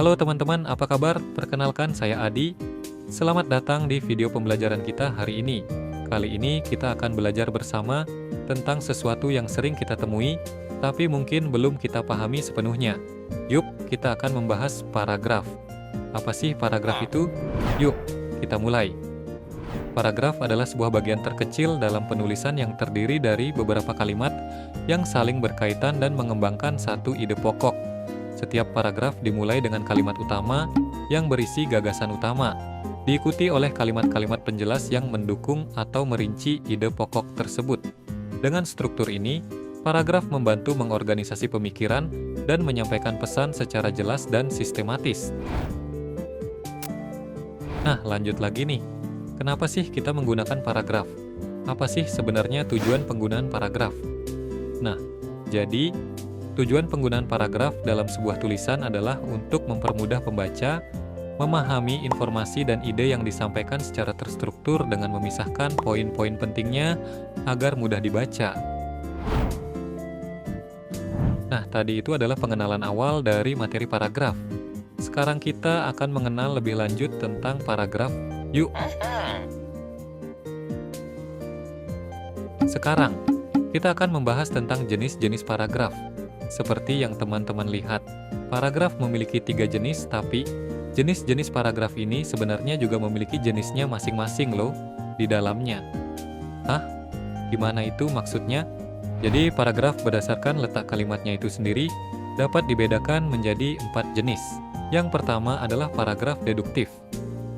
Halo teman-teman, apa kabar? Perkenalkan saya Adi. Selamat datang di video pembelajaran kita hari ini. Kali ini kita akan belajar bersama tentang sesuatu yang sering kita temui, tapi mungkin belum kita pahami sepenuhnya. Yuk, kita akan membahas paragraf. Apa sih paragraf itu? Yuk, kita mulai. Paragraf adalah sebuah bagian terkecil dalam penulisan yang terdiri dari beberapa kalimat yang saling berkaitan dan mengembangkan satu ide pokok. Setiap paragraf dimulai dengan kalimat utama yang berisi gagasan utama, diikuti oleh kalimat-kalimat penjelas yang mendukung atau merinci ide pokok tersebut. Dengan struktur ini, paragraf membantu mengorganisasi pemikiran dan menyampaikan pesan secara jelas dan sistematis. Nah, lanjut lagi nih. Kenapa sih kita menggunakan paragraf? Apa sih sebenarnya tujuan penggunaan paragraf? Nah, jadi tujuan penggunaan paragraf dalam sebuah tulisan adalah untuk mempermudah pembaca memahami informasi dan ide yang disampaikan secara terstruktur dengan memisahkan poin-poin pentingnya agar mudah dibaca. Nah, tadi itu adalah pengenalan awal dari materi paragraf. Sekarang kita akan mengenal lebih lanjut tentang paragraf. Yuk. Sekarang, kita akan membahas tentang jenis-jenis paragraf. Seperti yang teman-teman lihat, paragraf memiliki 3 jenis, tapi jenis-jenis paragraf ini sebenarnya juga memiliki jenisnya masing-masing loh di dalamnya. Hah? Gimana itu maksudnya? Jadi paragraf berdasarkan letak kalimatnya itu sendiri dapat dibedakan menjadi 4 jenis. Yang pertama adalah paragraf deduktif.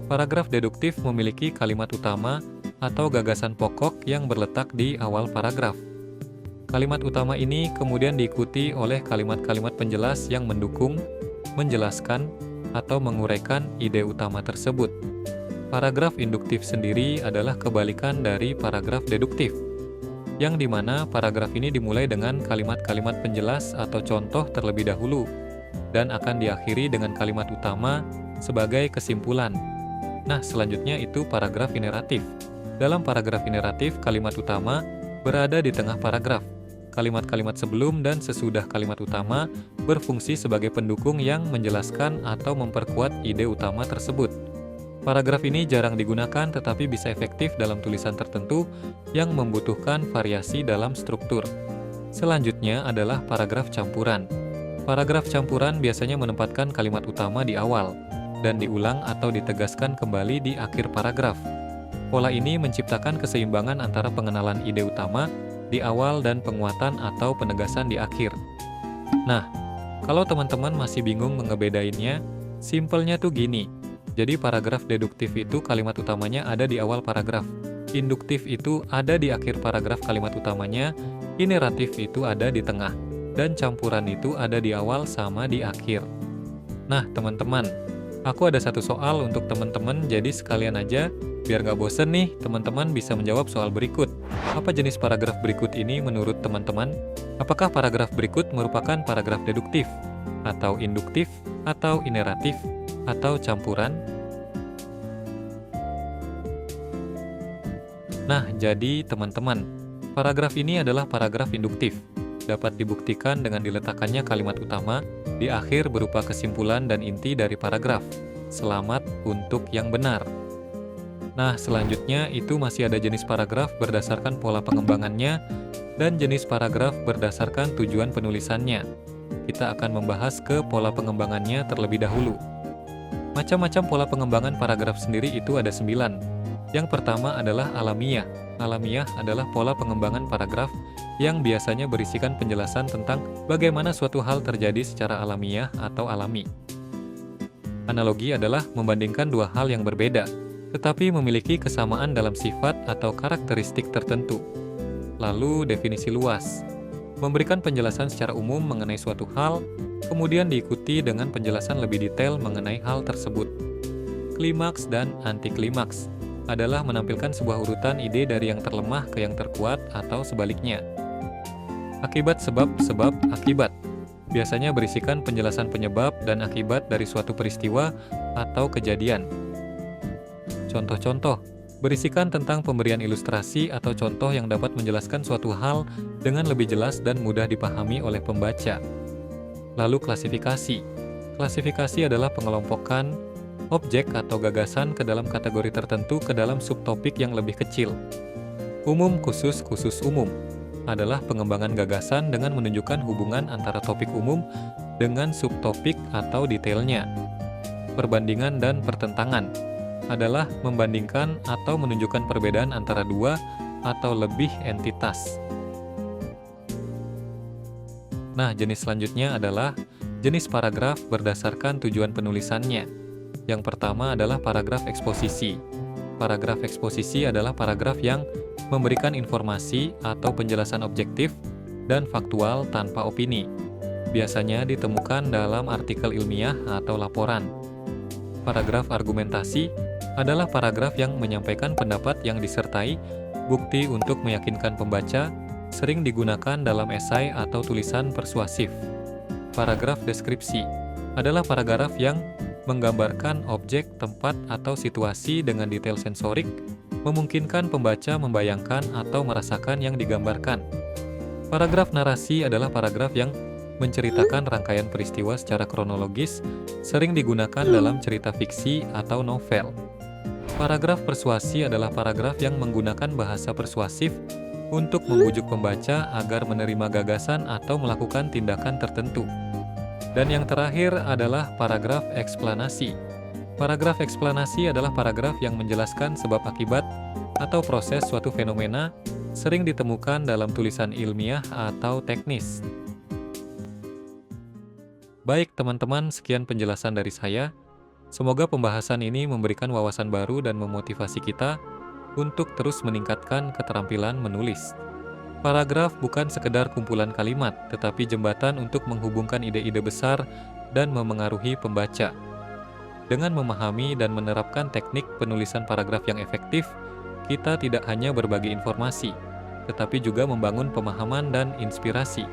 Paragraf deduktif memiliki kalimat utama atau gagasan pokok yang berletak di awal paragraf. Kalimat utama ini kemudian diikuti oleh kalimat-kalimat penjelas yang mendukung, menjelaskan, atau menguraikan ide utama tersebut. Paragraf induktif sendiri adalah kebalikan dari paragraf deduktif, yang dimana paragraf ini dimulai dengan kalimat-kalimat penjelas atau contoh terlebih dahulu, dan akan diakhiri dengan kalimat utama sebagai kesimpulan. Nah, selanjutnya itu paragraf ineratif. Dalam paragraf ineratif, kalimat utama berada di tengah paragraf. Kalimat-kalimat sebelum dan sesudah kalimat utama berfungsi sebagai pendukung yang menjelaskan atau memperkuat ide utama tersebut. Paragraf ini jarang digunakan tetapi bisa efektif dalam tulisan tertentu yang membutuhkan variasi dalam struktur. Selanjutnya adalah paragraf campuran. Paragraf campuran biasanya menempatkan kalimat utama di awal dan diulang atau ditegaskan kembali di akhir paragraf. Pola ini menciptakan keseimbangan antara pengenalan ide utama di awal dan penguatan atau penegasan di akhir. Nah, kalau teman-teman masih bingung mengebedainnya, simpelnya tuh gini. Jadi paragraf deduktif itu kalimat utamanya ada di awal paragraf. Induktif itu ada di akhir paragraf kalimat utamanya, ineratif itu ada di tengah, dan campuran itu ada di awal sama di akhir. Nah, teman-teman, aku ada satu soal untuk teman-teman, jadi sekalian aja, biar nggak bosen nih, teman-teman bisa menjawab soal berikut. Apa jenis paragraf berikut ini menurut teman-teman? Apakah paragraf berikut merupakan paragraf deduktif, atau induktif, atau ineratif, atau campuran? Nah, jadi teman-teman, paragraf ini adalah paragraf induktif. Dapat dibuktikan dengan diletakkannya kalimat utama di akhir berupa kesimpulan dan inti dari paragraf. Selamat untuk yang benar. Nah, selanjutnya itu masih ada jenis paragraf berdasarkan pola pengembangannya dan jenis paragraf berdasarkan tujuan penulisannya. Kita akan membahas ke pola pengembangannya terlebih dahulu. Macam-macam pola pengembangan paragraf sendiri itu ada 9. Yang pertama adalah alamiah. Alamiah adalah pola pengembangan paragraf yang biasanya berisikan penjelasan tentang bagaimana suatu hal terjadi secara alamiah atau alami. Analogi adalah membandingkan dua hal yang berbeda, tetapi memiliki kesamaan dalam sifat atau karakteristik tertentu. Lalu definisi luas, memberikan penjelasan secara umum mengenai suatu hal, kemudian diikuti dengan penjelasan lebih detail mengenai hal tersebut. Klimaks dan antiklimaks adalah menampilkan sebuah urutan ide dari yang terlemah ke yang terkuat atau sebaliknya. Akibat, sebab, akibat biasanya berisikan penjelasan penyebab dan akibat dari suatu peristiwa atau kejadian. Contoh-contoh berisikan tentang pemberian ilustrasi atau contoh yang dapat menjelaskan suatu hal dengan lebih jelas dan mudah dipahami oleh pembaca. Lalu klasifikasi. Klasifikasi adalah pengelompokan objek atau gagasan ke dalam kategori tertentu ke dalam subtopik yang lebih kecil. Umum, khusus, khusus umum adalah pengembangan gagasan dengan menunjukkan hubungan antara topik umum dengan subtopik atau detailnya. Perbandingan dan pertentangan adalah membandingkan atau menunjukkan perbedaan antara dua atau lebih entitas. Nah, jenis selanjutnya adalah jenis paragraf berdasarkan tujuan penulisannya. Yang pertama adalah paragraf eksposisi. Paragraf eksposisi adalah paragraf yang memberikan informasi atau penjelasan objektif dan faktual tanpa opini. Biasanya ditemukan dalam artikel ilmiah atau laporan. Paragraf argumentasi adalah paragraf yang menyampaikan pendapat yang disertai bukti untuk meyakinkan pembaca, sering digunakan dalam esai atau tulisan persuasif. Paragraf deskripsi adalah paragraf yang menggambarkan objek, tempat, atau situasi dengan detail sensorik, memungkinkan pembaca membayangkan atau merasakan yang digambarkan. Paragraf narasi adalah paragraf yang menceritakan rangkaian peristiwa secara kronologis, sering digunakan dalam cerita fiksi atau novel. Paragraf persuasi adalah paragraf yang menggunakan bahasa persuasif untuk membujuk pembaca agar menerima gagasan atau melakukan tindakan tertentu. Dan yang terakhir adalah paragraf eksplanasi. Paragraf eksplanasi adalah paragraf yang menjelaskan sebab akibat atau proses suatu fenomena, sering ditemukan dalam tulisan ilmiah atau teknis. Baik teman-teman, sekian penjelasan dari saya. Semoga pembahasan ini memberikan wawasan baru dan memotivasi kita untuk terus meningkatkan keterampilan menulis. Paragraf bukan sekedar kumpulan kalimat, tetapi jembatan untuk menghubungkan ide-ide besar dan memengaruhi pembaca. Dengan memahami dan menerapkan teknik penulisan paragraf yang efektif, kita tidak hanya berbagi informasi, tetapi juga membangun pemahaman dan inspirasi.